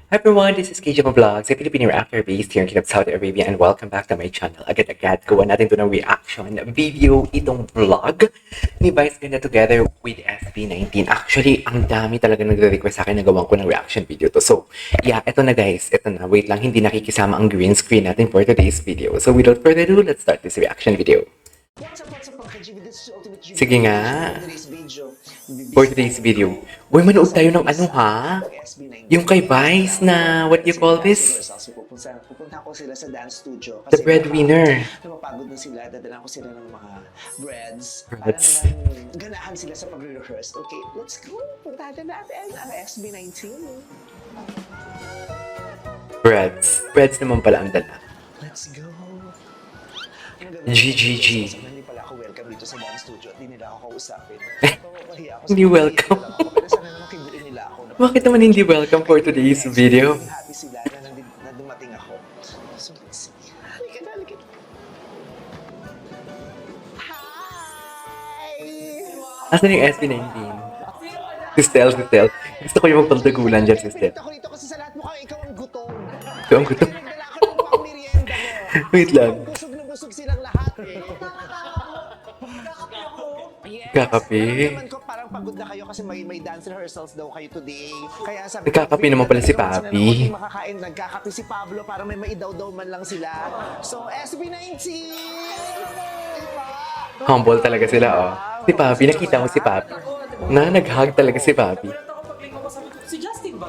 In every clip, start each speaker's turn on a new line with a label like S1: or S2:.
S1: Hi everyone, this is KJ Vlogs, a Filipino reactor based here in Kingdom Saudi Arabia, and welcome back to my channel. Agad-agad, gawa natin ito ng reaction video, itong vlog ni Vice Ganda together with SB19. Actually, ang dami talaga nagre-request sa akin na gawan ko ng reaction video to. So, yeah, ito na guys, ito na. Wait lang, hindi nakikisama ang green screen natin for today's video. So, without further ado, let's start this reaction video. Sige nga. For today's video. Uy, manood tayo ng ano ha? Yung kay Vice na, what you call this?
S2: Pupunta ko sila sa dance studio.
S1: The breadwinner.
S2: Napapagod na sila, dadala ko sila ng mga breads.
S1: Breads.
S2: Para naman ganahan sila sa pag-rehearse. Okay, let's go. Puntahan natin ang SB19.
S1: Breads. Breads naman pala ang dala.
S2: Let's go.
S1: GGG.
S2: Hindi pala ako welcome dito sa dance studio at di nila ako kausapin.
S1: Hindi welcome.
S2: Pero sana naman kibuin nila ako.
S1: Bakit naman hindi welcome for today's video?
S2: Happy sila na dumating ako. So let's see. Halika na, halika na. Hi!
S1: Asan yung SB19? Si Stel. Gusto ko yung magpagdagulan dyan si Stel.
S2: Ako rito kasi sa lahat mukhang ikaw ang gutom.
S1: Ito ang gutom.
S2: Nagdala ka ng pang merienda mo.
S1: Wait lang.
S2: Busog na busog silang lahat eh. Yes.
S1: Kakape.
S2: Naman ko parang pagod na kayo kasi may dance rehearsals daw kayo today. Kaya sabi
S1: Nagkakape naman pala si
S2: sila ng
S1: Papi.
S2: konting makakain, nagkakape si Pablo para may maidaw-daw man lang sila. So, SB19!
S1: Humble talaga sila, oh. Si Papi, nakita mo si Papi. Nag-hug talaga si Papi.
S3: Si Justin ba?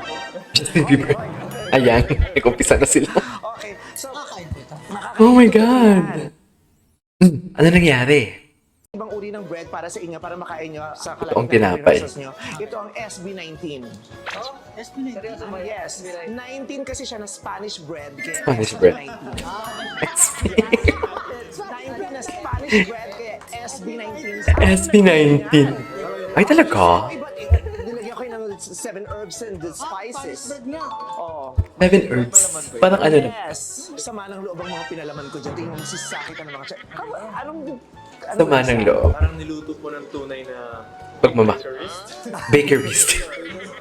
S1: Justin Bieber. Ayan, nag-umpisa na sila.
S2: Okay, so,
S1: Oh my God! Ano nangyari?
S2: ibang uri ng bread para sa inyo, para makain nyo sa
S1: Ito ang
S2: kalamitan ng
S1: tinapay.
S2: rehearsals nyo. Ito ang SB19. Yes, 19 kasi siya na Spanish bread. Kaya
S1: Spanish bread.
S2: SB19. 19 na Spanish bread, kaya SB19.
S1: SB19. Ay, talaga?
S2: Iba, nilagyan ko yun ng 7 herbs and the spices. Oo.
S1: 7 herbs. Parang ano lang.
S2: Yes. Sama ng loob ang mga pinalaman ko dyan. Tingnan mo, sisakit ka ng mga chat. Anong
S1: Sama ng loob.
S3: Parang niluto po ng tunay na
S1: Pagmama.
S3: tourist.
S1: Bakerist.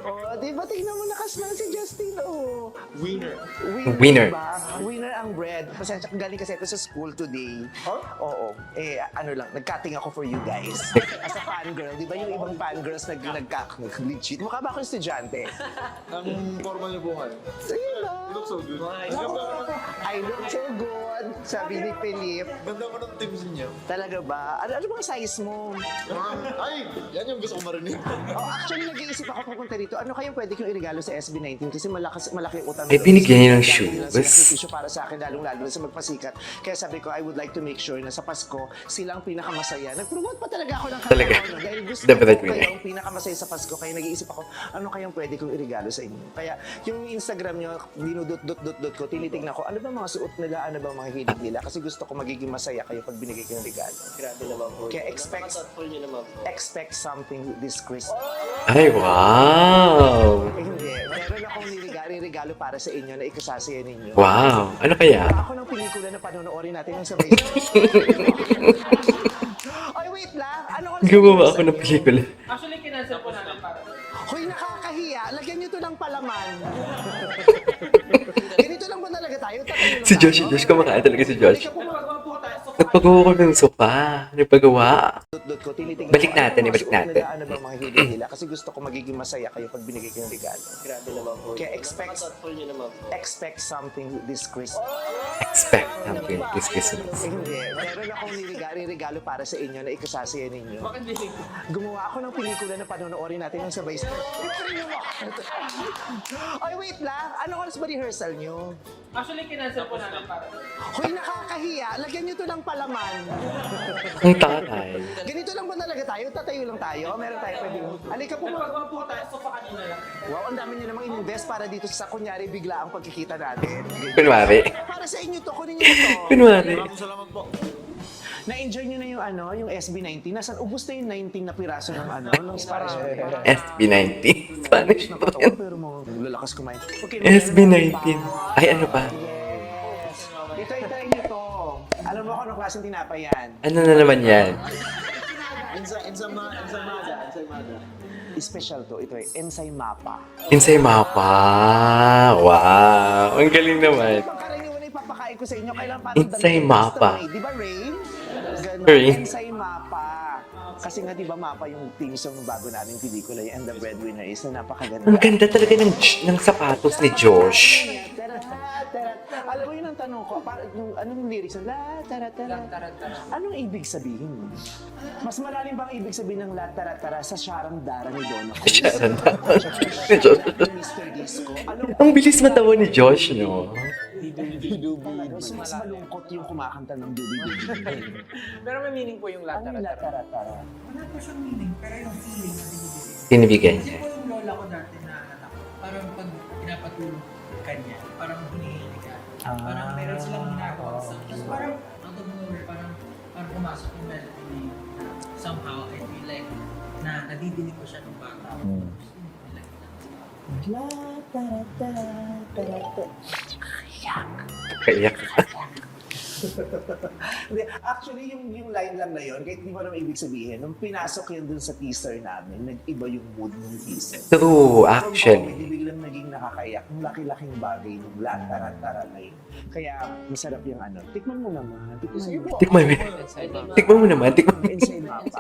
S2: Oh, di ba tingnan mo nakasmile si Justin, oh.
S3: Winner.
S1: Winner.
S2: Diba? Winner ang bread. Pasensya, galing kasi ako sa school today. Oo. Ano lang, nag-cutting ako for you guys. As a fangirl, di ba yung ibang fangirls nag-legit? Mukha ba akong estudyante?
S3: Ang formal niyo po kayo.
S2: Diba?
S3: You look so good.
S2: I look so good, sabi ni Philip.
S3: Ganda mo ng tips niyo.
S2: Talaga ba? Ano bang size mo?
S3: Ay, yan yung gusto ko marinig.
S2: Oh, actually, nag-iisip ako pupunta dito. Ano kayang pwede kong iregalo sa SB19? Kasi malaki utang.
S1: Eh, binigyan niya ng
S2: Dami
S1: shoes.
S2: nila sinakripisyo para sa akin, lalong-lalo na sa magpasikat. Kaya sabi ko, I would like to make sure na sa Pasko, silang pinakamasaya. Nag-promote pa talaga ako ng
S1: Talaga?
S2: kanta ko, dahil gusto
S1: The
S2: ko
S1: breadwinner.
S2: kayong pinakamasaya sa Pasko. Kaya nag-iisip ako, ano kayang pwede kong iregalo sa inyo? Kaya yung Instagram nyo, dinudot-dot-dot ko, tinitignan ko, ano ba mga suot nila, ano ba mga hilig nila? Kasi gusto ko magiging masaya kayo pag binigay ko yung regalo.
S3: Grabe naman po.
S2: Kaya expect something this Christmas.
S1: Ay, wow!
S2: Hindi. Meron akong regalo para sa inyo na ikasasaya ninyo.
S1: Wow! Ano kaya?
S2: Ako ng pelikula na panonoorin natin ng sabay. Ay, wait lang. Ano ko
S1: Gumawa ako ng pelikula.
S3: Actually, kinansel po namin para.
S2: Hoy, nakakahiya. Lagyan nyo to ng palaman. Ganito lang ba talaga tayo? Tatayo lang
S1: Si Josh,
S2: tayo?
S1: kumakain talaga si Josh.
S2: Halika po,
S3: Pagkawa po tayo sa
S1: Nagpagawa ko ng sofa. Nagpagawa.
S2: dot ko, tinitingnan
S1: Balik
S2: ko,
S1: natin,
S2: ano mga
S1: ibalik
S2: suot
S1: natin.
S2: Nila, ano ba mga hilig nila? Kasi gusto ko magiging masaya kayo pag binigay ko yung regalo.
S3: Grabe naman po.
S2: Kaya expect something this Christmas.
S1: Expect something this Christmas.
S2: Hindi. Meron akong regalo para sa inyo na ikasasaya ninyo.
S3: Bakit hindi?
S2: Gumawa ako ng pelikula na panonoorin natin ng sabay. Ay, wait lang. Ano oras ba rehearsal nyo?
S3: Actually, kinansel po namin para.
S2: Hoy, nakakahiya. Lagyan nyo to ng palaman.
S1: Ang tatay.
S2: Ganito lang ba talaga tayo? Tatayo lang tayo? Meron tayo pwede. Halika po.
S3: Pagkawa po tayo sa kanina lang.
S2: Wow, ang dami nyo namang in-invest para dito sa kunyari bigla ang pagkikita natin.
S1: Kunwari.
S2: Para sa inyo to, kunin nyo to.
S1: Kunwari.
S3: Salamat po.
S2: Na-enjoy nyo na yung SB19. Nasaan ubus na yung 19 na piraso ng ng Spanish.
S1: SB19. Spanish po
S2: Nakatawa
S1: yan.
S2: pero mo lalakas kumain. Okay,
S1: SB19. Ay, ano pa?
S2: Yes. Ito nyo to. Alam mo kung anong klaseng tinapay yan?
S1: Ano na naman yan?
S3: Ensamada.
S2: Special to. Ito ay Ensay Mapa.
S1: Insay Mapa. Wow. Ang galing naman.
S2: Ibang karaniwan na ipapakain ko sa inyo. Kailan parang
S1: Insay
S2: damit
S1: Mapa.
S2: custom-made. Di ba, Rain? Ganon.
S1: Rain.
S2: Ensay Mapa. Kasi nga, di ba, Mapa yung theme song ng bago naming pelikula, yung And the Breadwinner is na napakaganda.
S1: Ang ganda talaga ng sapatos ni Josh.
S2: Tara, tara. Alam mo yun ang tanong ko, anong lyrics? La, tara, tara. Anong ibig sabihin? Mas malalim bang ibig sabihin ng la, tara, tara sa Sharang Dara ni Donna Cruz?
S1: Sharang Dara ni Josh.
S2: Mr. Disco. Anong
S1: Ang bilis matawa ni Josh, no?
S2: So, mas malungkot yung kumakanta ng dubi-dubi.
S3: Pero may meaning po yung
S2: Ano yung la, tara, tara?
S4: Wala po siyang meaning, pero yung feeling na binibigay.
S1: Binibigyan
S4: Kasi
S1: niya.
S4: po yung lola ko dati na anak ko, parang pag pinapatulog ka niya, parang hinihilig ka. Parang meron silang ginagawa. Tapos parang out of nowhere, parang pumasok yung melody na yun. Somehow, I feel like na nadidinig ko siya nung bata.
S2: La, tara, tara, tara, tara.
S1: Kaiyak.
S2: Hindi, actually, yung line lang na yun, kahit di mo naman ibig sabihin, nung pinasok yun dun sa teaser namin, nag-iba yung mood ng teaser.
S1: True,
S2: From
S1: actually.
S2: comedy, biglang naging nakakayak. Yung laki-laking bagay nung tara-tara na yun. Kaya, masarap yung ano. Tikman mo naman.
S1: Tikman mo. Tikman mo naman. Tikman mo.
S2: Inside mapa.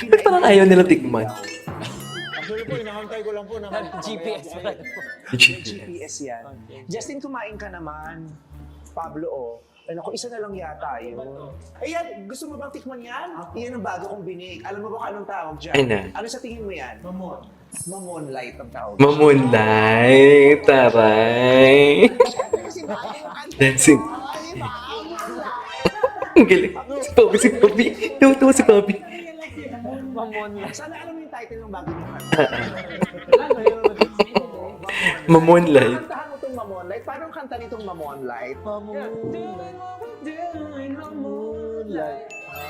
S1: Ba't parang ayaw nilang tikman?
S5: Actually po, inakantay ko lang po na
S3: GPS pa rin.
S2: GPS yan. Justin, kumain ka naman. Pablo, oh. Ano ko, isa na lang yata yun. Ayan, gusto mo bang tikman yan? Iyan ang bago kong binig. Alam mo ba kung anong tawag dyan?
S1: Ano?
S2: Ano sa tingin mo yan?
S4: Mamon.
S2: Mamon light ang tawag.
S1: Mamunlay. Taray. Dancing. Ang galing. Si Bobby, si Bobby. Tuwa si Bobby.
S3: Mamon lang.
S2: Sana alam mo yung title ng bago nyo.
S1: Mamunlay.
S2: Kantahan mo itong Mamon Light. Paano ang kanta nitong Mamon Light?
S3: Mamon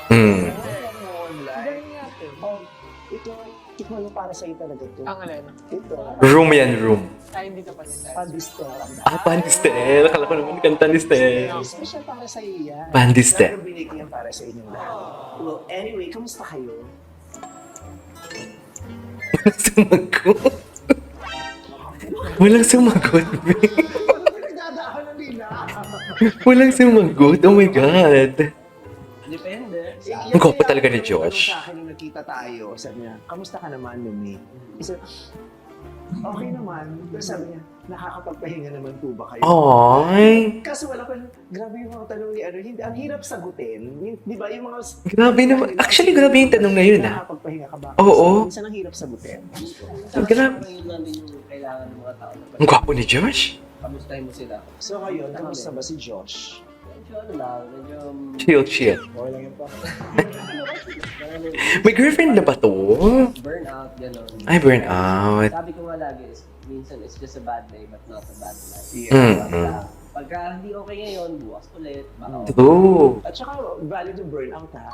S1: Hmm.
S2: Mamon Light. Oh, ito, tikman mo para sa'yo talaga ito.
S3: Ang alin?
S2: Ito,
S1: Room yan, room.
S3: Ay, hindi ka pa nila.
S2: Pandistel.
S1: Pandistel. Akala ko naman kanta ni Stel.
S2: Special para sa'yo yan.
S1: Pandistel.
S2: Pero binigay ko yan para sa inyong lahat. Well, anyway, kamusta kayo?
S1: Sumagot. Walang sumagot.
S2: Pinagdadaanan nila.
S1: Walang sumagot. Oh my God.
S3: Depende.
S1: Ang gwapo talaga ni Josh.
S2: Sa akin nung nakita tayo, sabi niya, kamusta ka naman, Lumi? Isa, okay naman. Pero sabi niya, nakakapagpahinga naman po ba kayo?
S1: Ay.
S2: Kaso wala pa, grabe yung mga tanong ni ano, hindi, ang hirap sagutin. Di ba, yung mga...
S1: Grabe naman. Actually, grabe yung tanong na yun, ah.
S2: Nakakapagpahinga ka ba?
S1: Oo.
S2: Minsan ang hirap sagutin.
S1: Grabe.
S3: Yun lang din yung kailangan ng mga tao.
S1: Ang gwapo ni Josh.
S3: Kamustahin mo sila.
S2: So ngayon, kamusta ba si Josh?
S3: Medyo ano lang, medyo...
S1: Chill, chill.
S3: Okay lang yun pa.
S1: May girlfriend na ba to?
S3: Burnout, gano'n.
S1: Ay, burn out.
S3: Sabi ko nga lagi, minsan it's just a bad day but not a bad life.
S1: Mm.
S3: Pagka hindi okay ngayon, bukas ulit. Baka
S1: True.
S2: At saka, valid yung burnout ha.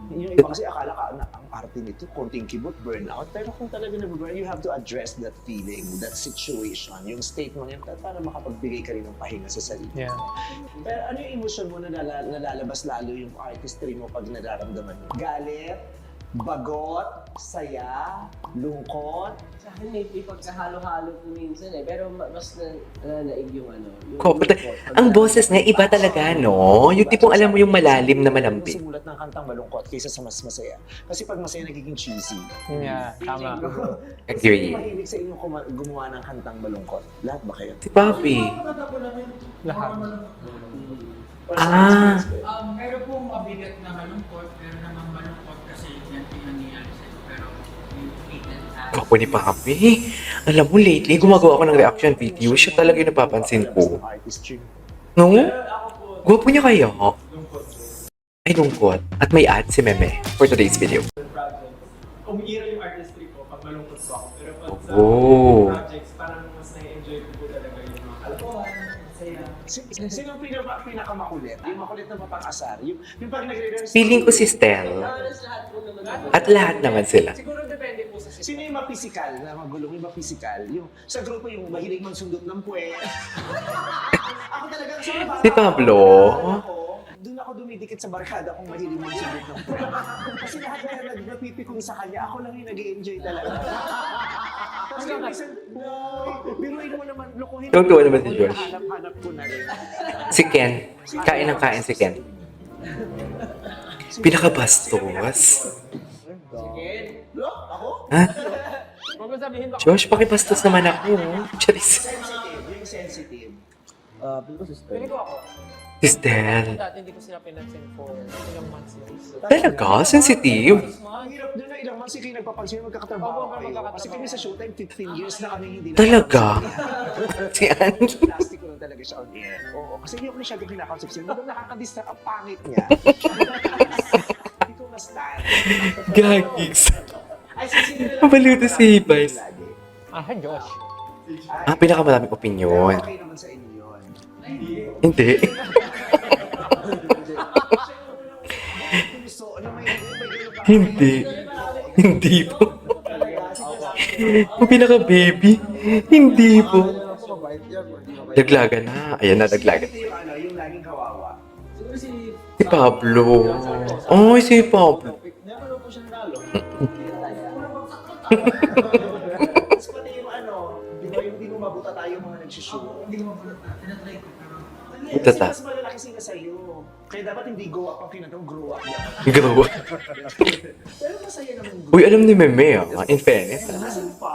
S2: Yung iba kasi akala ka na ang arte nito, konting kibot, burnout. Pero kung talaga na-burn, you have to address that feeling, that situation, yung state mo yan, para makapagbigay ka rin ng pahinga sa sarili.
S3: Yeah.
S2: Pero ano yung emotion mo na nalalabas lalo yung artistry mo pag nararamdaman mo? Galit, bagot, saya, lungkot.
S3: Sa akin may pagkahalo-halo po minsan eh. Pero mas naig yung ano. Yung
S1: Ko,
S3: lungkot.
S1: ang boses nga iba talaga, no? Yung tipong alam mo yung malalim na malambing.
S2: Sumulat ng kantang malungkot kaysa sa mas masaya. Kasi pag masaya nagiging cheesy.
S3: Yeah, tama.
S1: Agree.
S2: Sino mahilig sa inyo gumawa ng kantang malungkot? Lahat ba kayo?
S1: Si Papi.
S3: Lahat.
S1: Ah.
S4: Meron pong mabigat na malungkot, meron namang malungkot kasi yan pinangyayari sa'yo. Pero yung treatment
S1: Gwapo ni Papi. Alam mo, lately, gumagawa ako ng reaction video. Siya talaga yung napapansin ko.
S2: Artistry.
S1: No? Gwapo niya kaya? Ay, lungkot. At may ad si Meme for today's video.
S6: project. Umiira yung artistry ko pag malungkot po ako. Pero pag sa
S1: Oh.
S6: projects, parang mas na-enjoy ko po talaga yung mga kalokohan, masaya.
S2: Sino ang pinakamakulit? Yung makulit na mapang-asar? Yung pag nagre-rehearse?
S1: Feeling ko si Stel.
S3: Halos lahat po naman.
S1: At lahat naman sila.
S3: Siguro depende po sa
S2: Sino yung ma-physical na magulong? Yung ma-physical? Yung sa grupo yung mahilig magsundot ng puwet. Ako talaga,
S1: Si Pablo?
S2: doon ako dumidikit sa barkada kung mahilig mong sulit ng prank. Kasi lahat na nagpipikon sa kanya, ako lang yung nag-enjoy talaga. Tapos yung minsan, biruin mo naman, lokohin mo.
S1: Tuwa naman si Josh.
S2: Hanap ko na rin.
S1: Si Ken. Kain ng kain si Ken. Pinakabastos.
S3: Sige.
S2: Ako?
S1: Ha?
S3: Huwag mo sabihin ba?
S1: Josh, pakibastos naman ako. Charis.
S2: Sensitive, yung sensitive.
S3: Pili ko ako.
S1: Sister.
S4: Dati hindi ko sila pinansin for ilang months yun.
S1: Talaga? Sensitive?
S2: Ang hirap doon na ilang months kayo nagpapansin, magkakatrabaho
S4: Opo,
S2: kayo.
S4: magkakatrabaho.
S2: Kasi kami sa Showtime, 15 years na kami hindi
S1: Talaga? Si Ann.
S2: Plastic ko lang talaga siya on air. Oo, kasi hindi ako masyado pinakausap siya. Nung nakakadistract ang pangit niya. Hindi ko ma-stand.
S1: Gagis.
S2: Ay, sinisimulan
S1: Mabaluto si Vice.
S4: Ah, Josh.
S1: Ah, pinakamaraming opinion.
S2: Okay naman sa inyo yun.
S1: Hindi.
S2: Gusto, ano may ganun pa.
S1: Hindi. Hindi po. Ang pinaka-baby. Hindi po. Daglagan na. Ayan na, daglagan.
S2: Ito yung ano, yung laging kawawa.
S3: Siguro si...
S1: Si Pablo. Oh, si Pablo.
S3: Never po siya nalo.
S2: Tapos pati yung ano, di ba yung di mo mabuta tayo mga nagsushow?
S4: Hindi mo mabulata. Tinatry ko pero
S1: Ito
S2: Kasi
S1: ta.
S2: mas malalaki sila sa'yo. Kaya dapat hindi go up ang kinatong grow up yan.
S1: Gawa.
S2: Pero masaya naman grow
S1: Uy, alam ni Meme ah. In fairness.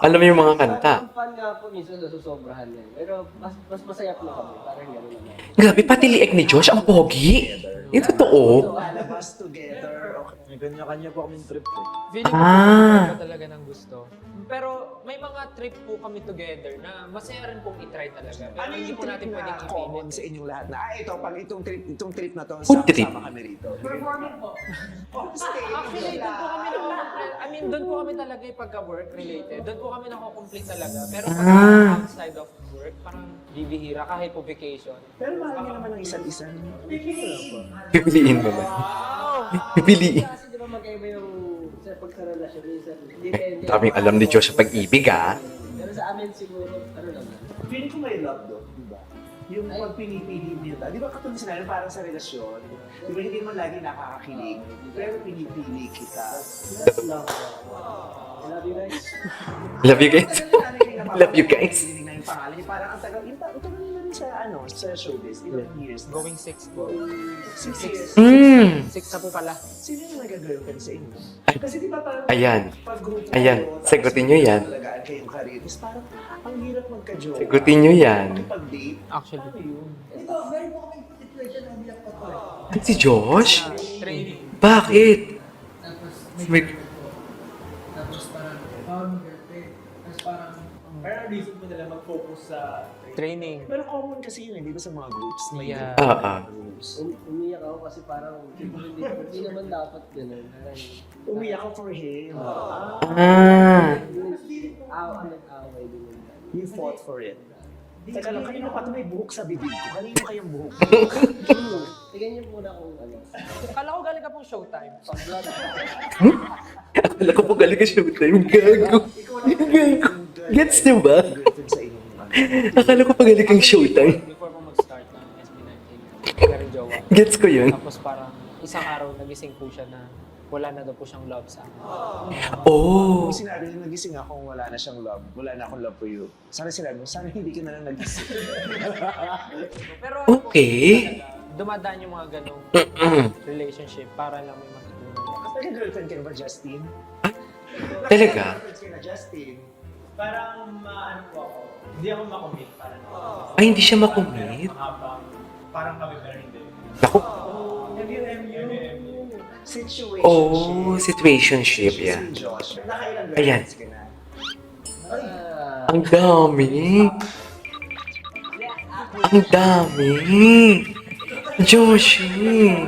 S1: Alam mo yung mga kanta.
S3: Ang fun nga po minsan nasusobrahan yan. Pero mas masaya po kami. Parang gano'n naman.
S1: Grabe, pati liek ni Josh. Ang pogi. Yung totoo.
S2: Lalabas together. Okay.
S5: May kanya-kanya po kaming trip eh.
S4: feeling ko
S1: Ah.
S4: talaga ng gusto. Pero may mga trip po kami together na masaya rin pong itry talaga. Pero
S2: Ano
S4: hindi
S2: yung
S4: po natin
S2: trip
S4: pwedeng
S2: na common
S4: ipilit.
S2: sa inyong lahat na, ito, pag itong trip na to,
S1: Food trip.
S2: sama kami rito.
S3: Performing po.
S4: Actually, doon po kami I mean, doon po kami talaga yung pagka-work related. Doon po kami nako-complete talaga. Pero pag outside of work, parang bibihira kahit po vacation.
S2: Pero mahal niyo naman ang isa't isa.
S1: Pipiliin mo ba? Pipiliin.
S3: Kasi di ba magkaiba yung sa pagkarelasyon minsan. Depende.
S1: Daming alam ni Josh sa pag-ibig ah.
S3: Pero sa amin siguro, ano naman.
S2: Feeling ko may love doon, di ba? Yung pag pinipili niyo ta. Di ba katulad sinabi parang sa relasyon, di ba hindi naman lagi nakakakilig, pero pinipili kita.
S3: That's love. I love you guys.
S1: Love you guys. Love you guys.
S2: Hindi na yung pangalan niya, parang ang tagal, yung tagal na rin sa ano, sa showbiz, ilang years.
S4: Going 6 po.
S2: 6 years.
S1: Mm.
S4: 6 na po pala.
S2: Sino yung nag-girlfriend sa inyo? Kasi di ba parang
S1: Ayan.
S2: pag grupo
S1: Ayan.
S2: kayo, tapos
S1: Sagutin nyo yan.
S2: Talagaan kayong career. Is parang ang hirap magka-joke.
S1: Sagutin nyo yan.
S2: Makipag-date.
S4: Actually.
S2: Ano yun?
S6: ito, meron po kaming situation na bilang pa to eh.
S1: Si Josh?
S4: Training.
S1: Bakit?
S6: Tapos may
S1: May-
S6: girlfriend po. Tapos parang, bawal mo girlfriend. Tapos parang reason mo nila mag-focus sa
S4: Training.
S2: Pero common kasi yun, di ba sa mga groups? May
S4: Yeah.
S2: groups.
S3: Umiyak ako kasi parang hindi naman dapat gano'n.
S2: Umiyak ako for him.
S1: Ah.
S3: Nag-away din yun.
S2: You fought for it. Teka lang, kanino pa ito may buhok sa bibig ko? Kanino kayang buhok?
S3: Tignan niyo muna kung ano.
S4: Kala ko galing ka pong showtime.
S3: Pag-blood.
S1: Akala ko po galing ka showtime. Gago. Gago. Gets nyo ba?
S2: Girlfriend sa inyo.
S1: Akala ko pa galing kang showtime.
S4: Before mo mag-start ng SB19, meron jowa.
S1: Gets ko yun.
S4: Tapos parang isang araw nagising po siya na wala na daw po siyang love sa akin.
S1: Oh.
S2: Kung sinabi niya nagising ako, wala na siyang love. Wala na akong love for you. Sana sinabi mo, sana hindi ka na lang nagising.
S4: Pero
S1: Okay.
S4: dumadaan yung mga ganong relationship para lang may matutunan.
S2: Nagka-girlfriend ka na ba, Justin?
S1: Talaga?
S2: Nagka-girlfriend ka na, Justin?
S6: parang ano po ako, hindi ako makommit parang.
S1: Ay, hindi siya makumit.
S6: Mahabang, parang kami pero hindi.
S1: Ako.
S2: MU. Situation.
S1: Oh, situationship. Yeah.
S2: Si Josh. Nakailang
S1: Ayan.
S2: girlfriends ka na?
S1: Ang dami. Ang dami. Joshi.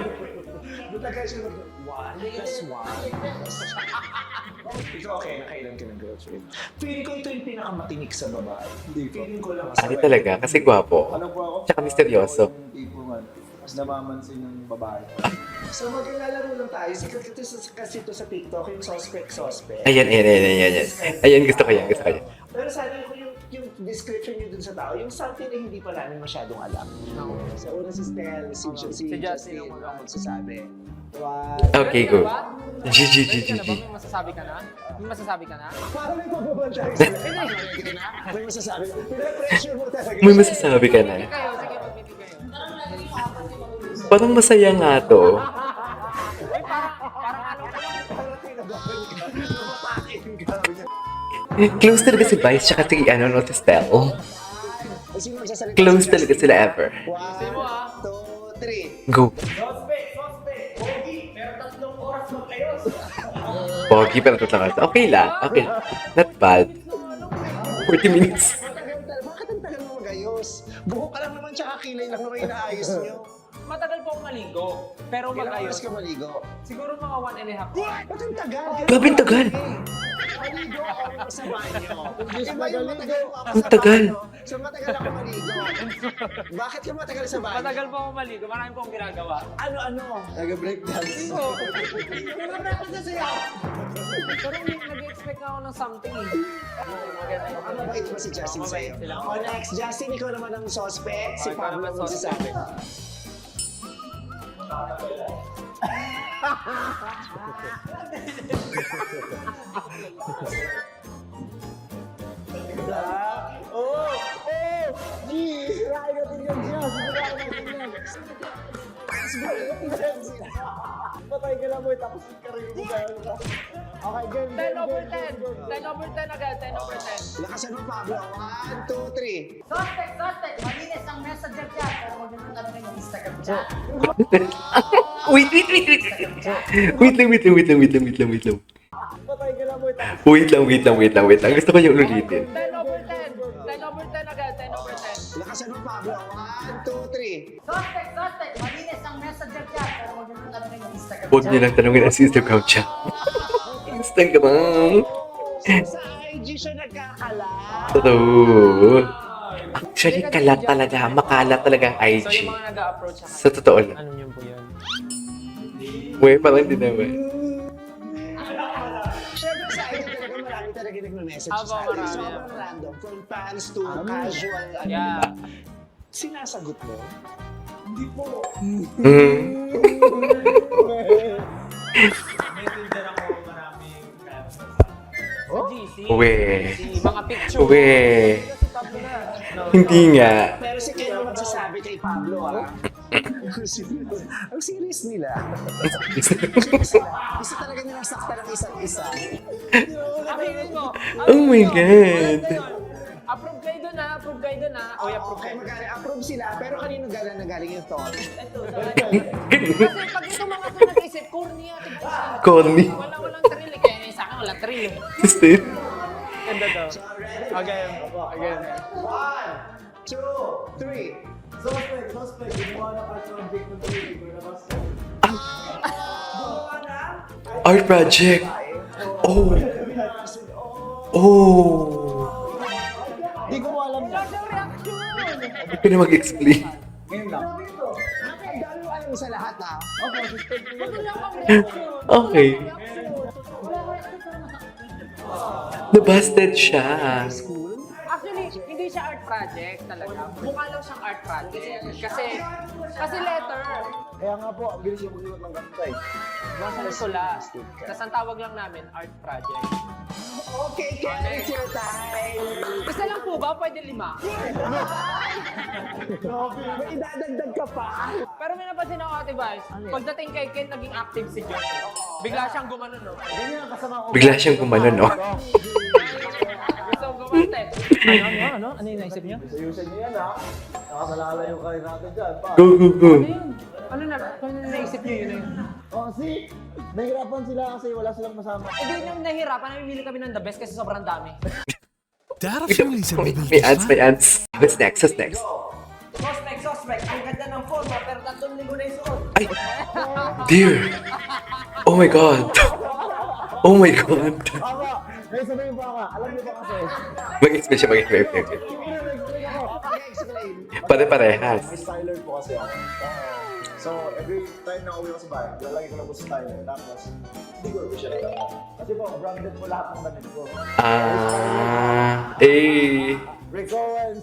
S2: Matagal siya mag- 1 plus 1. Ikaw okay, nakailan ka ng girlfriend? Feeling ko ito yung pinakamatinik sa babae. Feeling ko lang
S1: Ay talaga, kasi gwapo.
S5: Ano po ako?
S1: Tsaka misteryoso.
S5: Yung tipo man, mas namamansin ng babae.
S2: So maglalaro lang tayo. Kasi ito sa TikTok, yung suspect.
S1: Ayan, ayan, ayan, ayan, ayan. Ayan, gusto ko yan, gusto ko yan.
S2: Pero sana ko yung yung description nyo dun sa tao, yung something na hindi pa namin masyadong alam. Sa una si Stel, si Justin ang magsasabi.
S1: Okay, go. G.
S6: May masasabi ka na? May masasabi ka na?
S2: Parang may pagbabantay sila. May masasabi. Pinapressure mo talaga.
S1: May masasabi ka na.
S6: Kayo, sige, magbibig kayo.
S1: Parang masaya nga to.
S2: Parang kinabahan ka. Namatakin ka.
S1: Close talaga si Vice tsaka si si Stel.
S2: Sino magsasalita?
S1: Close talaga sila ever.
S2: 1, 2, 3.
S1: Go. Pogi, pero tatlong oras. Okay lang. Okay. Not bad. 40 minutes.
S2: Bakit ang tagal mo magayos? Buhok ka lang naman tsaka kilay lang naman inaayos nyo.
S6: Matagal po akong maligo. Pero
S2: Kailan
S6: mag-ayos.
S2: oras ka maligo?
S6: Siguro mga 1.5
S2: Ba't ang tagal?
S1: Grabe ang tagal.
S2: Maligo ako sa banyo. Iba yung matagal mo ako
S1: Ang
S2: sa
S1: tagal.
S2: banyo. So matagal ako maligo. Bakit ka matagal sa banyo?
S6: Matagal po akong maligo. Marami po akong ginagawa.
S2: Ano? Nag-breakdance.
S6: Pero nag-expect ako ng something eh. Maganda yun.
S2: Ang mabait ba si Justin sa'yo?
S6: Mabait sila.
S2: O next, Justin, ikaw naman ang suspect. Si
S6: ikaw
S2: Pablo
S6: naman
S2: ang magsasabi.
S5: Patay ka lang boy, tapos yung career mo dahil ka. Okay, game,
S6: 10 over 10. 10 over 10 agad. 10 over 10.
S2: Lakasan mo, Pablo. 1, 2, 3.
S7: Suspect! Malinis ang messenger chat. Pero huwag nyo tanongin yung Instagram chat.
S1: Wait. Wait lang.
S5: patay ka lang boy, tapos
S1: Wait lang. Gusto ko yung ulitin.
S6: 10 over 10. 10 over 10 agad. 10 over 10.
S2: Lakasan mo, Pablo. 1, 2, 3.
S7: Suspect! Malinis ang messenger chat. Pero huwag nyo tanongin yung Instagram
S1: Huwag
S7: chat.
S1: niyo lang tanongin ang Instagram chat. Instant ka bang?
S2: Sa IG siya nagkakalat.
S1: Totoo. Actually, kalat talaga. Makalat talaga ang
S6: So
S1: IG.
S6: yung mga nag-a-approach ako.
S1: Sa totoo lang.
S6: Ano yun po yun?
S1: Uy, parang hindi naman.
S2: Siyempre sa IG talaga marami talaga nagme-message
S6: Aba,
S2: sa akin.
S6: marami.
S2: Sobrang random. From fans to casual. Ano
S6: Yeah.
S2: ba? Sinasagot mo?
S5: messenger ako maraming fans.
S6: Sa GC.
S1: Uwe.
S6: Mga picture.
S1: Uwe.
S6: Si Pablo na.
S1: Hindi nga.
S2: Pero si Ken ang magsasabi kay Pablo, ah. Ang serious nila. Gusto talaga nilang sakta ng isa't isa.
S6: Aminin mo.
S1: Oh my God.
S6: Approve kayo dun ha. Approve kayo dun ha. O, approve
S2: Okay,
S6: kayo.
S2: approve sila. Pero kanino nagaling yung thought?
S6: Ito, sa kanya. Kasi pag ito mga ito nag-isip, corny ate.
S1: Corny.
S6: Walang thrill eh. Kaya sa akin walang thrill eh.
S1: Steve.
S6: Ganda to. Again.
S2: 1, 2, 3.
S5: Suspect, gumawa na art project ng tuloy ko na basta.
S1: Art project. Oh.
S5: Di ko alam na.
S1: Hindi ko na mag-explain.
S5: Ngayon lang.
S2: Ang dami mo alam sa lahat, ah.
S1: Okay. Nabasted siya.
S6: Actually, hindi siya art project talaga. Mukha lang siyang art project. Kasi letter.
S5: Kaya nga po, ang bilis yung mag-iwat ng ganito eh.
S6: Basta sula. Tapos ang tawag lang namin, art project.
S2: Okay, Ken, it's your time.
S6: Isa lang po ba? Pwede 5?
S2: May idadagdag ka pa.
S6: Pero may napansin ako, Ate Vice. Pagdating kay Ken, naging active si John. Bigla siyang gumanon, no?
S5: Ganyan ang kasama ko.
S1: Bigla siyang gumano, no?
S6: Gusto kong gumanten. Ano? Ano yung naisip niyo?
S5: Ayusin niyo yan ha. Nakasalala yung karir natin dyan. Pa.
S1: Go.
S6: Ano na naisip niyo yun?
S5: Oh, see? Nahirapan sila kasi wala silang masama.
S6: Hindi nang nahirapan, namimili kami ng the best kasi sobrang dami.
S1: May ants. What's next?
S6: Suspect! Ang ganda ng forma, pero 3 linggo na yung suot.
S1: Ay! Dear! Oh my God! Oh my God!
S5: Tama! May sabihin pa ka. Alam niyo ba kasi?
S1: Mag-explain siya,
S5: Siguro nag-explain ako.
S2: Explain.
S1: Pare-parehas.
S5: May styler po kasi ako. So, every time na uwi ko sa bahay, lalagay ko lang po sa styler. Tapos, hindi ko siya nagkakaroon. Kasi po, branded po lahat ng damit ko.
S1: Eh.
S5: Rick Owens,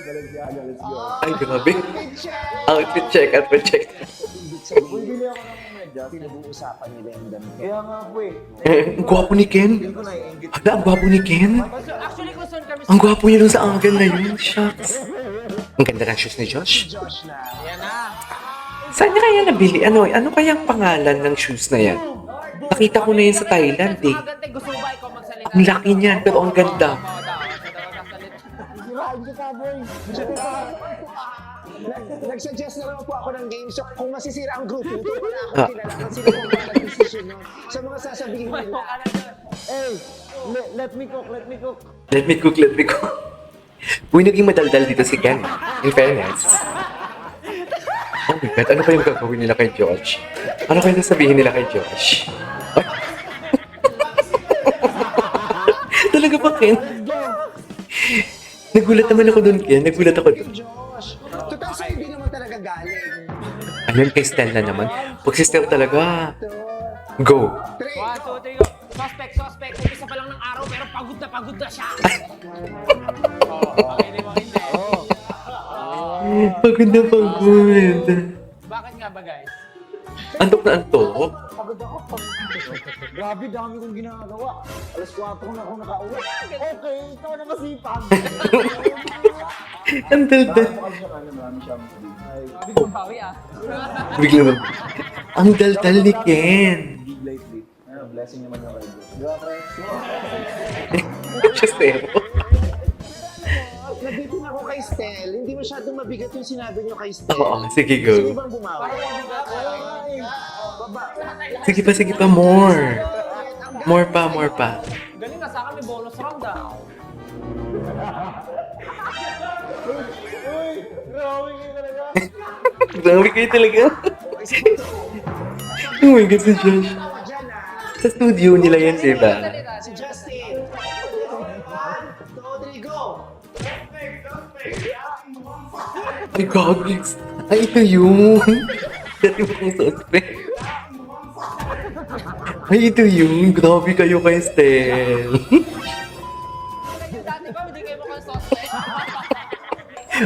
S5: Balenciaga, let's go.
S1: Ay, grabe. Outfit check.
S5: Bumibili ako ng medyas.
S2: Pinag-uusapan nila yung damit.
S5: Kaya nga po eh.
S1: Ang gwapo ni Ken.
S5: Hindi ko naiingit.
S1: Hala, ang gwapo ni Ken.
S6: Actually, concern kami
S1: Ang gwapo niya dun sa angle na yun. Shucks. Ang ganda ng shoes ni Josh.
S2: Josh na.
S6: Yan na.
S1: Saan niya kaya nabili? Ano kaya ang pangalan ng shoes na yan? Nakita ko na yun sa Thailand eh.
S6: Maganda, gusto mo ba ikaw magsalita?
S1: Ang laki niyan, pero ang ganda.
S2: Nag-suggest na naman po ako ng game. So, kung masisira ang group, hindi ko na ako
S1: Ah.
S2: kilala kung sino kung paano decision nyo. Sa mga sasabihin nila.
S5: Hey, let me cook.
S1: Let me cook. Uy, naging madaldal dito si Ken. In fairness. Oh my God, ano pa yung gagawin nila kay Josh? Ano kaya sasabihin nila kay Josh? Ay. Talaga ba, Ken? Nagulat naman ako dun, Ken. Nagulat ako dun.
S2: Josh, total sa hindi naman talaga galing.
S1: Ano yun kay Stella naman? Pag si Stella talaga, go.
S6: 1, 2, 3, go. Suspect. Umpisa pa lang ng araw, pero pagod na siya.
S1: Pagod na pagod.
S6: Bakit nga ba, guys?
S1: Antok na antok.
S5: Pagod ako. Grabe, dami kong ginagawa. Alas 4 na ako nakauwi. Okay, ikaw na masipag.
S1: Ang daldal.
S5: Marami siyang
S6: Sabi ko, bawi ah.
S1: Bigla ba? Ang daldal ni Ken.
S5: big lately. Blessing naman yung radio. Di ba, pre?
S1: Chestero.
S2: Nabitin ako kay Stel. Hindi masyadong mabigat yung sinabi nyo kay Stel.
S1: Oo, sige
S2: Sino
S1: go.
S2: bang bumawi?
S1: Sige pa, more. More pa.
S6: Galing na sa akin, may bonus round ah.
S5: Uy, grabe kayo talaga.
S1: Grabe kayo talaga. Oh my God, si Josh. Sa studio nila yan, di ba?
S2: Si Justin. 1, 2, 3, go!
S1: Ay, goggles. Ay, ito yun. Dati mo kong suspect. Ay, ito yun. Grabe kayo kay Stel.
S6: Dati ba, hindi kayo mukhang suspect?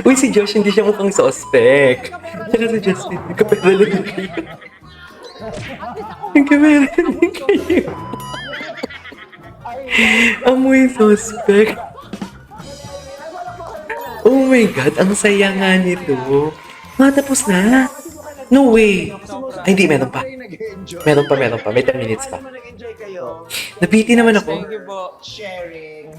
S1: Uy, si Josh hindi siya mukhang suspect. Tsaka si Justin, kapera lang din kayo. Kapera din kayo. Amoy suspect. Oh my God, ang saya nga nito. Tapos na. No way. Ay, hindi, meron pa. Meron pa. May 10 minutes pa.
S2: Nag-enjoy kayo.
S1: Nabiti naman ako.
S6: Thank you po.
S2: Sharing.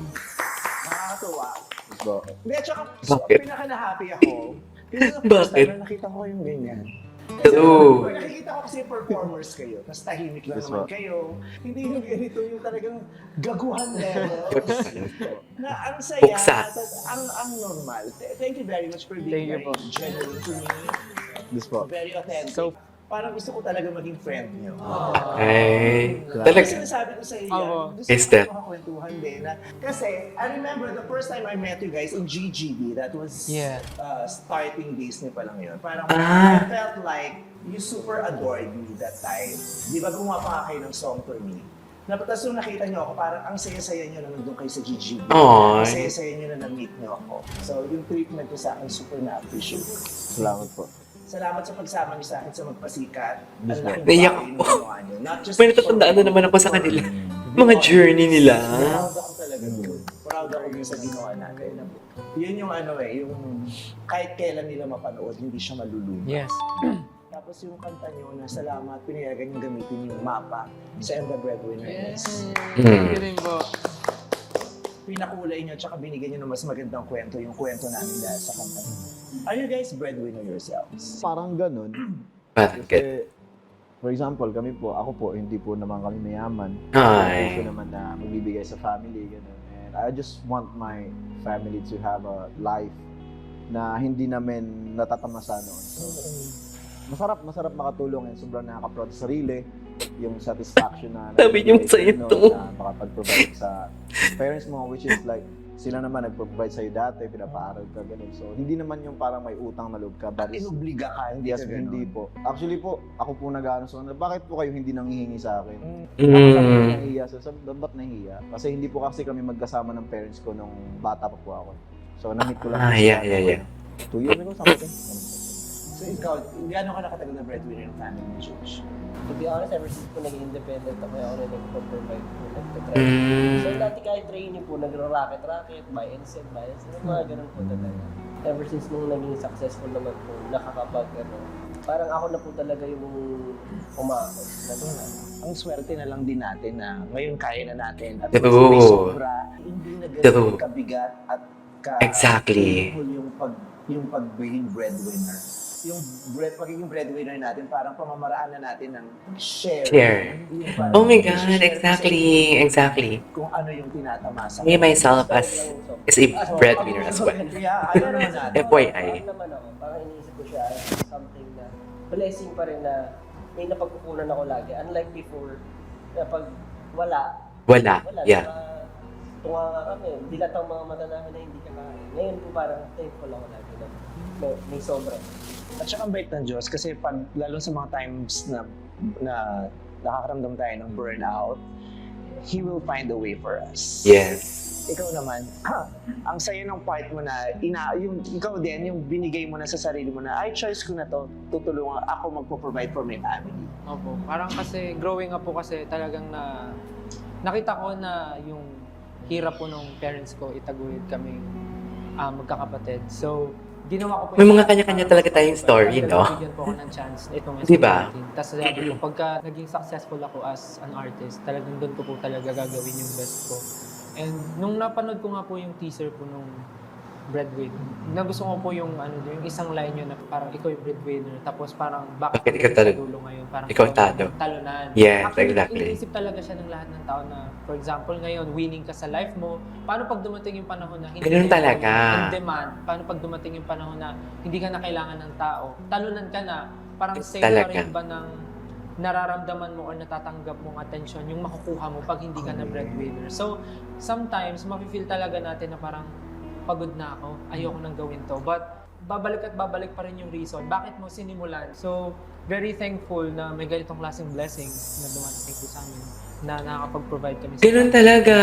S2: Nakakatuwa.
S5: Let's go.
S2: Hindi, at saka,
S1: Bakit?
S2: pinaka-na-happy ako.
S1: Bakit?
S2: Nakita ko yung ganyan.
S1: True.
S2: Nakikita ko kasi performers kayo, tapos tahimik lang
S5: Yes,
S2: naman
S5: ma'am.
S2: kayo. Hindi yung ganito yung talagang gaguhan level. Na ang saya,
S1: Buksa.
S2: ang normal. Thank you very much for being
S6: Thank you
S2: very
S6: po.
S2: genuine to me.
S5: This po.
S2: Very authentic. Parang gusto ko talaga maging friend niyo.
S1: Ay,
S2: Talaga
S1: talaga.
S2: sinasabi ko sa iyo,
S6: Oo.
S2: gusto
S1: Is
S2: ko
S1: that-
S2: makakwentuhan din. Kasi, I remember the first time I met you guys in GGB, that was
S6: Yeah.
S2: starting days niyo pa lang yun. Parang
S1: Ah.
S2: I felt like you super adored me that time. Di ba gumawa pa kayo ng song for me? Tapos nung nakita niyo ako, parang ang saya-saya niyo na nandun kayo sa GGB.
S1: Ay.
S2: Ang saya-saya niyo na na-meet niyo ako. So, yung treatment ko sa akin, super na-appreciate.
S5: Salamat po.
S2: Salamat sa pagsama niyo sa akin sa Magpasikat. Ang
S5: Yes,
S2: laking
S1: Naiyak
S2: bagay
S1: ako.
S2: na ginawa niyo. Not just
S1: May natatandaan na naman ako sa kanila. Mga journey nila.
S2: Proud ako talaga doon. Proud ako dun sa ginawa natin. Yun yung yung kahit kailan nila mapanood, hindi siya maluluma.
S6: Yes.
S2: Tapos yung kanta niyo na salamat, pinayagan yung gamitin yung mapa sa And the Breadwinner.
S6: Yes.
S1: Hmm.
S6: Yun din po.
S2: Pinakulay niyo, tsaka binigyan niyo ng mas magandang kwento, yung kwento namin dahil sa kanta niyo. Are you guys breadwinner yourselves?
S5: Parang ganun.
S1: Parang ganun.
S5: Kasi, for example, ako po, hindi po naman kami mayaman.
S1: Ay.
S5: Gusto naman na magbibigay sa family, ganun. And I just want my family to have a life na hindi namin natatamasa noon. So, masarap makatulong and sobrang nakaka-proud sa sarili. Yung satisfaction na
S1: Sabi niyo sa'yo
S5: no,
S1: to.
S5: na makapag-provide sa parents mo, which is like, sila naman nag-provide sa'yo dati, pinapaaral ka, ganun. So, hindi naman yung parang may utang na loob ka. But it's-
S2: Inubliga ka, hindi
S5: Yes,
S2: ka ganun.
S5: hindi po. Actually po, ako po nag-ano so, bakit po kayo hindi nanghihingi sa akin? Ako
S1: Mm.
S5: nahihiya. So, ba't nahihiya? Kasi hindi po kasi kami magkasama ng parents ko nung bata pa po ako. So, na-meet ko lang
S1: Ah,
S5: siya.
S1: yeah.
S5: 2 years ago, something.
S2: So ikaw, gaano ka nakatagal na breadwinner ng family ni George?
S3: To be honest, ever since po naging independent ako, ako na nag-provide po, nagtatrain.
S1: Mm.
S3: So dati kahit training po, nagro-racket, buy and sell, mga ganun po talaga. Ever since nung naging successful naman po, nakakapag, parang ako na po talaga yung umaakot.
S2: Ang swerte na lang din natin na ngayon kaya na natin at
S1: True.
S2: may sobra, hindi na
S1: True.
S2: ganun kabigat at
S1: Exactly.
S2: yung pagiging breadwinner. Yung pagiging breadwinner natin, parang pamamaraan na natin ng share.
S1: Share.
S2: Yung parang
S1: Oh my God,
S2: share
S1: exactly.
S2: kung ano yung tinatamasa.
S1: Me myself as is a breadwinner as well.
S2: Kaya ano naman natin.
S1: FYI.
S3: Naman ako, parang iniisip ko siya as something na blessing pa rin na may napagkukunan ako lagi. Unlike before, na pag wala,
S1: Yeah.
S3: Tunga nga kami, dilat ang mga mata namin na hindi kakain. Ngayon po parang thankful ako lagi na may sobra.
S2: At saka ang bait ng Diyos kasi pag lalo sa mga times na nakakaramdam tayo ng burnout, He will find a way for us.
S1: Yes.
S2: Ikaw naman, ang saya ng part mo na, ikaw din, yung binigay mo na sa sarili mo na, ay, choice ko na to, tutulungan ako magpo-provide for my family.
S6: Opo, parang kasi growing up po kasi talagang nakita ko na yung hirap po ng parents ko, itaguyod kami magkakapatid. So, ginawa ko po
S1: May mga kanya-kanya talaga tayong story, no?
S6: Bigyan po ako ng chance itong
S1: Diba?
S6: Tapos sabi ko, pagka naging successful ako as an artist, talagang doon ko po talaga gagawin yung best ko. And nung napanood ko nga po yung teaser po nung Breadwinner, nagusto ko po yung yung isang line yun na parang ikaw yung breadwinner, tapos parang
S1: Bakit
S6: bakit
S1: ikaw
S6: sa
S1: talo?
S6: dulo ngayon, parang
S1: Ikaw ang talo.
S6: talunan.
S1: Yes,
S6: Actually,
S1: exactly.
S6: iniisip talaga siya ng lahat ng tao na, for example, ngayon, winning ka sa life mo, paano pag dumating yung panahon na hindi
S1: Ganun
S6: ka
S1: talaga.
S6: in demand, paano pag dumating yung panahon na hindi ka na kailangan ng tao, talunan ka na, parang same
S1: Talaga.
S6: pa rin ba ng nararamdaman mo or natatanggap mong attention yung makukuha mo pag hindi ka na breadwinner. So, sometimes, mafe-feel talaga natin na parang pagod na ako, ayoko nang gawin to. But, babalik at babalik pa rin yung reason. Bakit mo sinimulan? So, very thankful na may ganitong klaseng blessings na dumating po sa amin na nakakapag-provide kami.
S1: Ganun talaga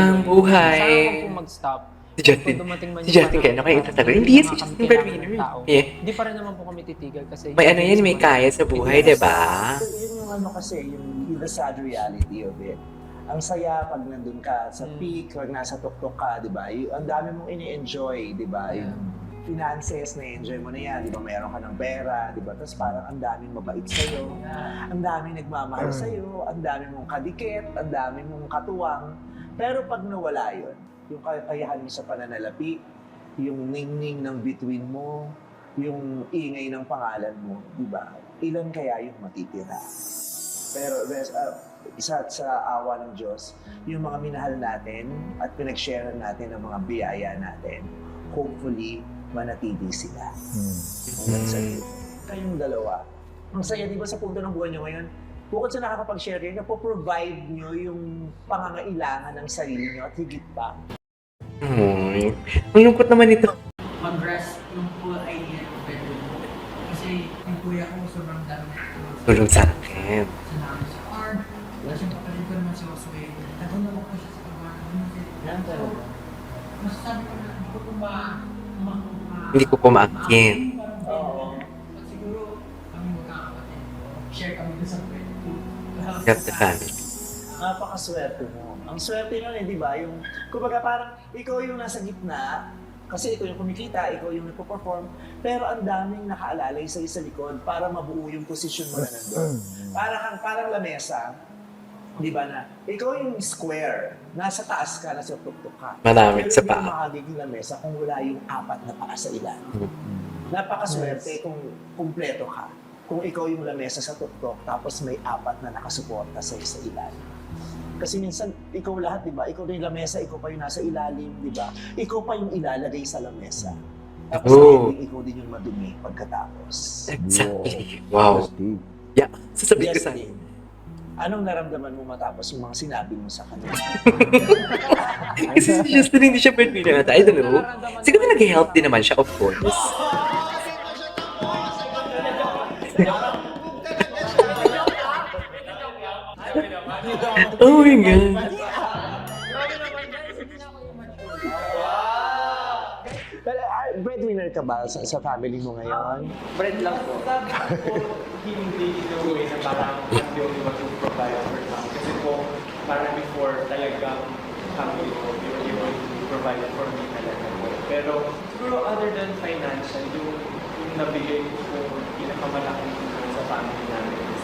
S1: ang buhay.
S6: Sana huwag pong mag-stop.
S1: Si Justin,
S6: Kung dumating man
S1: si
S6: yung
S1: Justin kaya
S6: panahon
S1: kayo
S6: na
S1: itatanggol.
S6: hindi
S1: Hindi,
S6: na
S1: si
S6: kami
S1: Justin
S6: kailangan
S1: breadwinner.
S6: ng tao.
S1: Yeah.
S6: Hindi pa rin naman po kami titigil kasi...
S1: May ano yan, may kaya sa buhay, diba?
S2: So, yun yung kasi, yung the sad reality of it. Ang saya pag nandun ka sa peak, pag nasa tuktok ka, di ba? Ang dami mong ini-enjoy, di ba? Yung finances, na-enjoy mo na yan, di ba? Mayroon ka ng pera, di ba? Tapos parang ang daming mabait sa'yo, ang daming nagmamahal sa'yo, ang daming mong kadikit, ang daming mong katuwang. Pero pag nawala yun, yung kakayahan mo sa pananalapi, yung ningning ng bituin mo, yung ingay ng pangalan mo, di ba? Ilan kaya yung matitira? Pero isa sa awa ng Diyos, yung mga minahal natin at pinag-share natin ng mga biyaya natin, hopefully, manatili sila. Hanggang sa kayong dalawa. Ang saya, di ba, sa punto ng buhay nyo ngayon, bukod sa nakakapag-share kayo, napoprovide nyo yung pangangailangan ng sarili nyo at higit pa.
S1: Ang lungkot naman ito.
S4: Mag-rest yung whole idea ng bedroom. Kasi yung kuya ko sobrang dami.
S1: Tulong sa akin.
S4: Sinama sa art. Tapos yung kapatid ko naman si Josue. Natulong ako siya sa pagbawa.
S3: Yan talaga.
S4: Masasabi ko na hindi ko po
S1: Hindi ko kumaakin.
S4: Oo. At siguro kami magkakapatid. Share kami dun sa kwento.
S1: Love the family.
S2: Napakaswerte mo. Ang swerte nun di ba? Yung, kumbaga parang ikaw yung nasa gitna, kasi ikaw yung kumikita, ikaw yung nagpo-perform, pero ang daming nakaalalay sa likod para mabuo yung posisyon mo na nandun. Parang lamesa, di ba na, ikaw yung square, nasa taas ka, nasa tuktok ka.
S1: Marami
S2: Pero
S1: sa
S2: hindi
S1: paa.
S2: makagiging lamesa kung wala yung 4 na paa sa ilalim. Napakaswerte kung kumpleto ka. Kung ikaw yung lamesa sa tuktok, tapos may 4 na nakasuporta sa ilalim. Kasi minsan, ikaw lahat, di ba? Ikaw na yung lamesa, ikaw pa yung nasa ilalim, di ba? Ikaw pa yung ilalagay sa lamesa. Tapos ikaw din yung madumi pagkatapos.
S1: Exactly. Wow. Yeah, sasabihin ko sa
S2: Justin, anong naramdaman mo matapos yung mga sinabi mo sa kanya?
S1: Kasi si Justin hindi siya breadwinner ata. I don't know. Siguro nag-help din naman siya, of course. Oh my God.
S2: breadwinner ka ba sa family mo ngayon?
S3: Bread lang po.
S8: Sabi ko, hindi in a way na parang I'm the only one to provide for them. Kasi po, parang before talagang family ko, yung provide for me talaga po. Pero siguro other than financial, yung nabigay ko po pinakamalaking tulong sa family namin is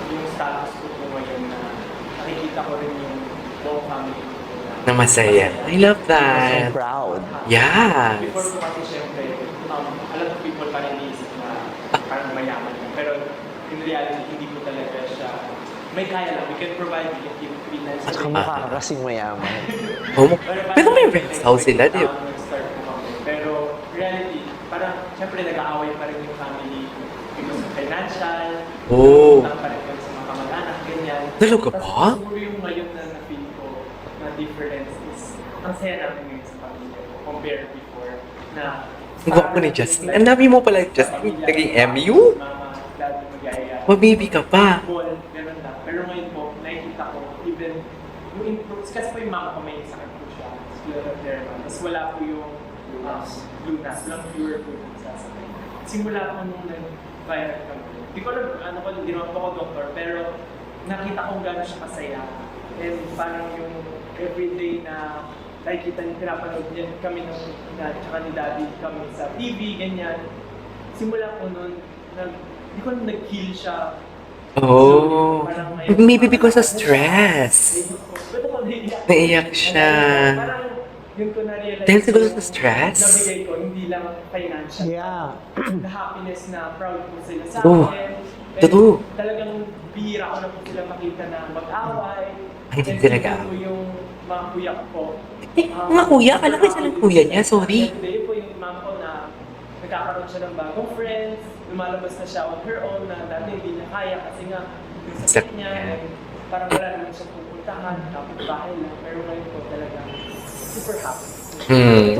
S8: yung status ko po ngayon na nakikita ko rin yung buong family ko po
S1: Na masaya. I love
S2: I'm
S1: that.
S2: proud.
S1: Yes.
S8: Before po kasi syempre, a lot of people parang iniisip na parang mayaman lang. Pero in reality, hindi po talaga siya, may kaya lang. We can provide, we can give
S2: At kamukha ka kasing mayaman.
S1: Oh, pero may rest house sila, di ba?
S8: Nag-start po kami. Pero reality, parang syempre nag-aaway pa rin yung family because of financial,
S1: Oh.
S8: utang pa rin kami sa mga kamag-anak, ganyan.
S1: Talaga ba?
S8: Tapos siguro yung ngayon na na-feel ko na difference is ang saya namin ngayon sa pamilya ko compared before na
S1: Ang gwapo ni Justin. Ang dami mo pala, Justin. Naging MU?
S8: Mama, dad, mag-aaya.
S1: Mabibi ka pa.
S8: Ball, ganun lang. Pero ngayon po, nakikita ko, even, yung improves, kasi po yung mama ko may sakit po siya, scleroderma. Tapos wala po yung lunas, walang cure po yung sasakit. Simula po nung nag-viral kami. Hindi ko alam, hindi naman po ako doktor, pero nakita ko gano'n siya kasaya. And parang yung everyday na nakikita niyo, pinapanood niya kami tsaka ni daddy kami sa TV, ganyan. Simula ko nun, hindi ko nag-heal siya.
S1: Oh.
S8: Parang
S1: Maybe because of stress. Naiyak siya.
S8: Parang yun ko na-realize.
S1: Dahil siguro
S8: yung
S1: sa stress?
S8: Nabigay ko, hindi lang financial.
S2: Yeah.
S8: The happiness na proud po sila sa
S1: Oh,
S8: akin. And
S1: totoo.
S8: Talagang bihira ko na po sila makita na mag-away.
S1: Ay, hindi
S8: And
S1: sila
S8: even
S1: mag-away.
S8: po yung mga kuya ko po.
S1: Mga kuya? Akala ko isa lang kuya niya. Sorry.
S8: Hindi po yung mom ko na nagkakaroon siya ng bagong friends. Lumalabas na siya on her own na dati hindi niya kaya kasi nga yung sakit niya. And parang wala naman siyang pupuntahan. Kapit bahay lang. Pero ngayon po talaga super happy.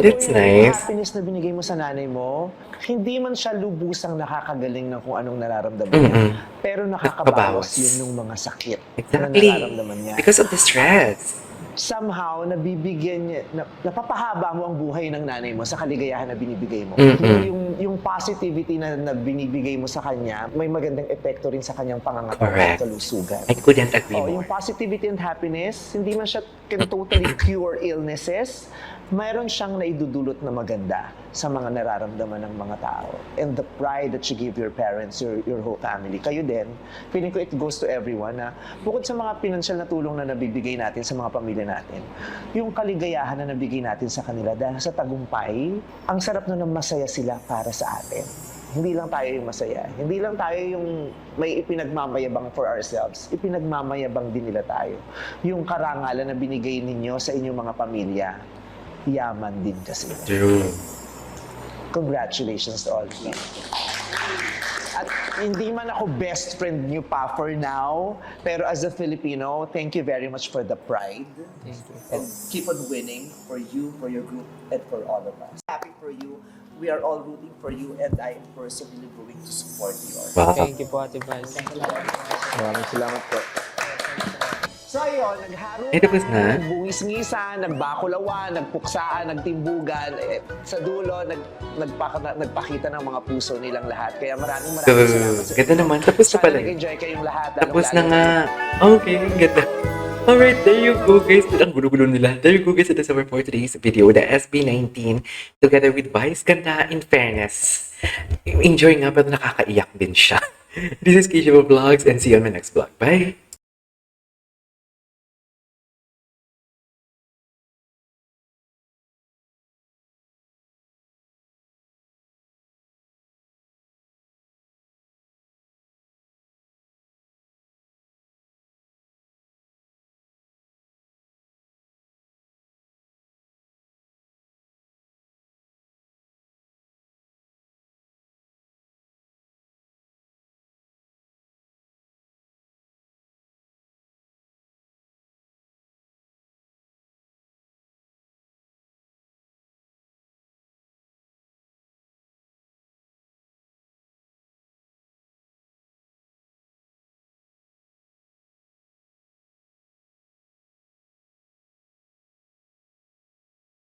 S1: That's
S2: Yung
S1: nice.
S2: happiness na binigay mo sa nanay mo, hindi man siya lubusang nakakagaling ng kung anong nararamdaman niya.
S1: Mm-mm.
S2: Pero
S1: Nakakabawas.
S2: nakakabawas yun ng mga sakit
S1: Exactly.
S2: na nararamdaman niya.
S1: Because of the stress.
S2: Somehow, nabibigyan niya, napapahaba mo ang buhay ng nanay mo sa kaligayahan na binibigay mo.
S1: Mm-mm.
S2: Yung positivity na binibigay mo sa kanya, may magandang epekto rin sa kanyang pangangatawan
S1: Correct.
S2: at kalusugan.
S1: I couldn't agree
S2: Oh,
S1: more.
S2: yung positivity and happiness, hindi man siya can totally cure illnesses, mayroon siyang naidudulot na maganda sa mga nararamdaman ng mga tao. And the pride that you give your parents, your whole family, kayo din, feeling ko it goes to everyone na bukod sa mga financial na tulong na nabibigay natin sa mga pamilya natin, yung kaligayahan na nabigay natin sa kanila dahil sa tagumpay, ang sarap na masaya sila para sa atin. Hindi lang tayo yung masaya. Hindi lang tayo yung may ipinagmamayabang for ourselves. Ipinagmamayabang din nila tayo. Yung karangalan na binigay ninyo sa inyong mga pamilya, yaman din kasi.
S1: True.
S2: Congratulations to all of you. At hindi man ako best friend niyo pa for now, pero as a Filipino, thank you very much for the pride.
S6: Thank you.
S2: And keep on winning for you, for your group, and for all of us. Happy for you. We are all rooting for you, and I am personally going to support you.
S1: Wow.
S6: Thank you po, Ate Val.
S5: Maraming salamat po.
S2: So ayun, nagharo
S1: Ay, tapos na?
S2: nagbungis-ngisan, nagbakulawan, nagpuksaan, nagtimbugan. Sa dulo, nagpakita ng mga puso nilang lahat. Kaya maraming
S1: So,
S2: salamat. sa
S1: ganda
S2: inyo.
S1: naman. Tapos na
S2: Sana
S1: pala.
S2: nag-enjoy kayong lahat.
S1: Tapos na
S2: lalong-lalo
S1: nga. Okay, ganda. Alright, there you go guys. Ang gulo-gulo nila. There you go guys. That's our for today's video. The SB19 together with Vice. Ganda in fairness. Enjoy nga pero nakakaiyak din siya. This is Keisha Vlogs and see you on my next vlog. Bye!